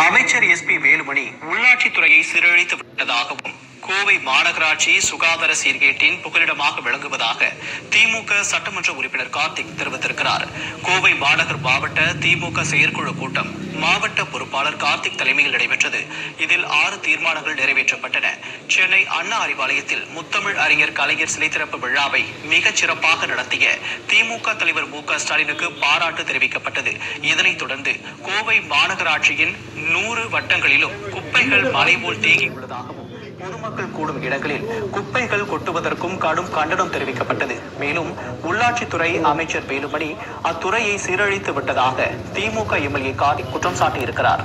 அமைச்சர் எஸ்பி வேலுமணி உள்ளாட்சித்துறையை சீரழித்து விட்டதாகவும் கோவை மாநகராட்சி சுகாதார சீர்கேட்டின் புகலிடமாக விளங்குவதாக திமுக சட்டமன்ற உறுப்பினர் கார்த்திக் தெரிவித்திருக்கிறார். கோவை மாநகர் மாவட்ட திமுக செயற்குழு கூட்டம் மாவட்ட பொறுப்பாளர் கார்த்திக் தலைமையில் நடைபெற்றது. இதில் 6 தீர்மானங்கள் நிறைவேற்றப்பட்டன. சென்னை அண்ணா அறிவாலயத்தில் முத்தமிழ் அறிஞர் கலைஞர் சிலை திறப்பு விழாவை மிகச் சிறப்பாக நடத்திய திமுக தலைவர் மு.க.ஸ்டாலினுக்கு பாராட்டு தெரிவிக்கப்பட்டது. இதனைத் தொடர்ந்து கோவை மாநகராட்சியின் 100 வட்டங்களிலும் குப்பைகள் மலை போல் தேங்கியுள்ளதாகவும் பொதுமக்கள் கூடும் இடங்களில் குப்பைகள் கொட்டுவதற்கும் கடும் கண்டனம் தெரிவிக்கப்பட்டது. மேலும் உள்ளாட்சித்துறை அமைச்சர் வேலுமணி அத்துறையை சீரழித்து விட்டதாக திமுக எம்எல்ஏ கார்த்திக் குற்றம் சாட்டியிருக்கிறார்.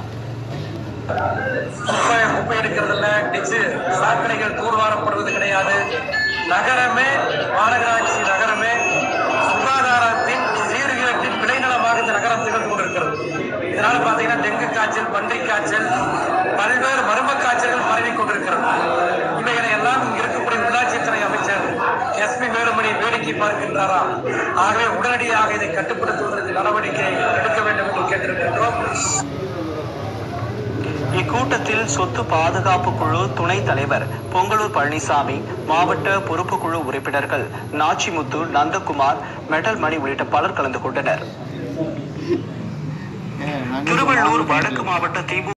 குப்பை எடுக்கிறதுல சாக்கடைகள் தூர்வாரப்படுவது கிடையாது. நகரமே மாநகராட்சி நகரமே சுகாதாரத்தின் சீர்கேட்டின் விளைநிலமாக இந்த நகரம் திகழ்ந்து கொண்டிருக்கிறது. இதனால பாத்தீங்கன்னா டெங்கு காய்ச்சல், பன்றி காய்ச்சல், பல்வேறு மர்ம காய்ச்சல்கள் பரவி கொண்டிருக்கிறது. இவைகளை எல்லாம் இருக்கக்கூடிய உள்ளாட்சித்துறை அமைச்சர் எஸ்பி வேலுமணி வேடிக்கை பார்க்கின்றாரா? ஆகவே உடனடியாக இதை கட்டுப்படுத்துவதற்கு நடவடிக்கை எடுக்க வேண்டும் என்று கேட்டிருக்கின்றோம். இக்கூட்டத்தில் சொத்து பாதுகாப்பு குழு துணைத் தலைவர் பொங்கலூர் பழனிசாமி, மாவட்ட பொறுப்பு குழு உறுப்பினர்கள் நாச்சிமுத்து, நந்தகுமார், மெட்டல் மணி உள்ளிட்ட பலர் கலந்து கொண்டனர். திருவள்ளூர் வடக்கு மாவட்ட திமுக